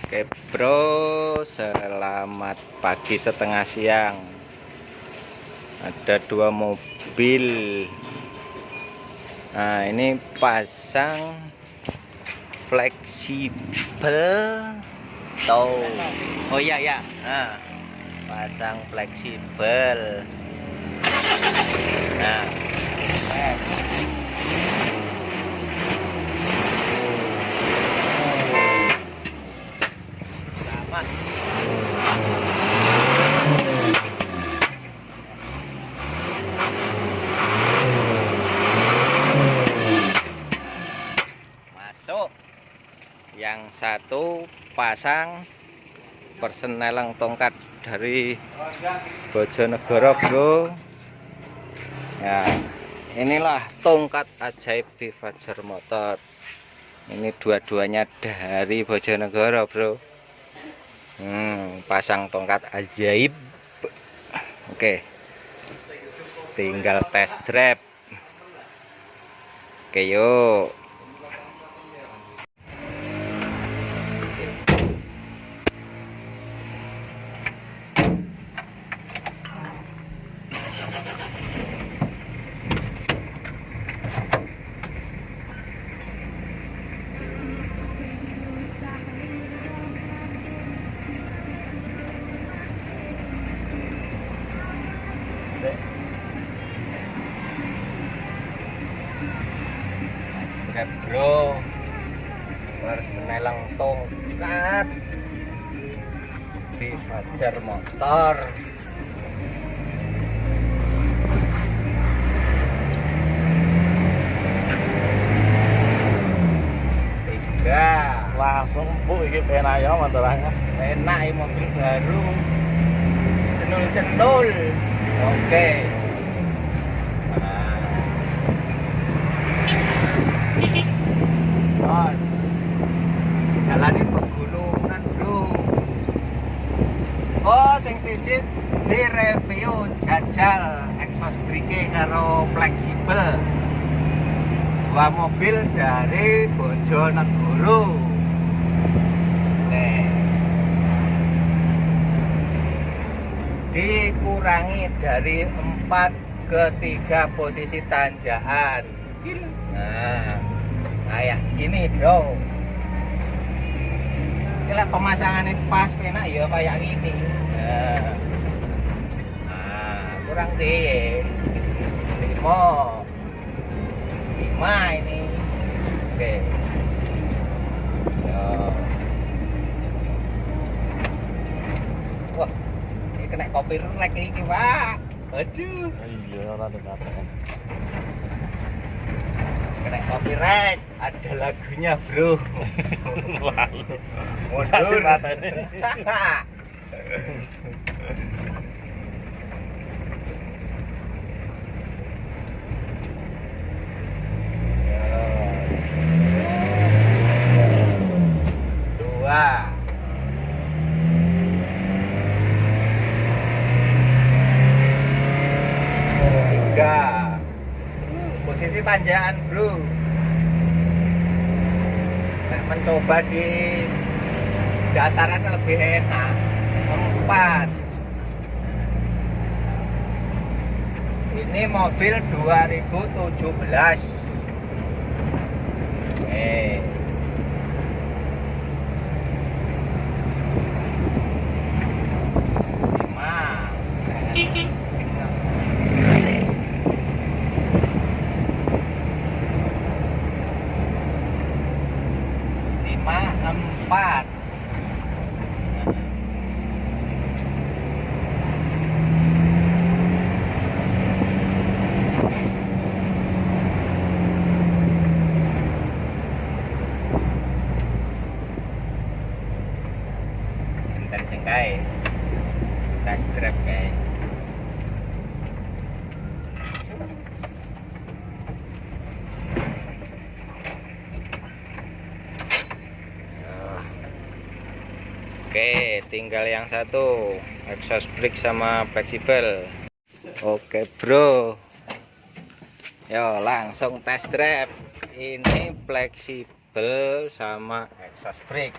Oke bro, selamat pagi setengah siang. Ada dua mobil. Nah ini pasang fleksibel. Oh iya ya. Nah, pasang fleksibel. Nah, masuk. Yang satu pasang persenelang tongkat dari Bojonegoro bro. Ya, inilah tongkat ajaib di Fajar Motor. Ini dua-duanya dari Bojonegoro bro. Pasang tongkat ajaib. Oke, tinggal test drive. Oke yuk. Oke bro, persenelang tongkat di Fajar Motor. Tiga Langsung bu, ini enak ya mantelannya. enak ini mobil baru, cendul-cendul. Oke. Bos, jalani pegunungan bro. Oh, sing siji di review jajal exhaust brake karo fleksibel. Dua mobil dari Bojonegoro. Oke. Dikurangi dari 4 ke 3 posisi tanjakan. Nah, kayak gini bro. Ini pemasangannya pas penak ya kayak gini. Nah, kurang deh 5 ini. Oke. Yo. Wah, ini kena copyright ini pak. Aduh, Iya, rada katakan. kena copyright. Ada lagunya bro. Mundur. Dua. Tiga. Posisi tanjakan bro. Mencoba di dataran lebih enak. 4. Ini mobil 2017. Empat. Bentar sengkai. Test drive guys. Oke, tinggal yang satu exhaust brake sama fleksibel. Oke bro, yo langsung test drive. Ini fleksibel sama exhaust brake.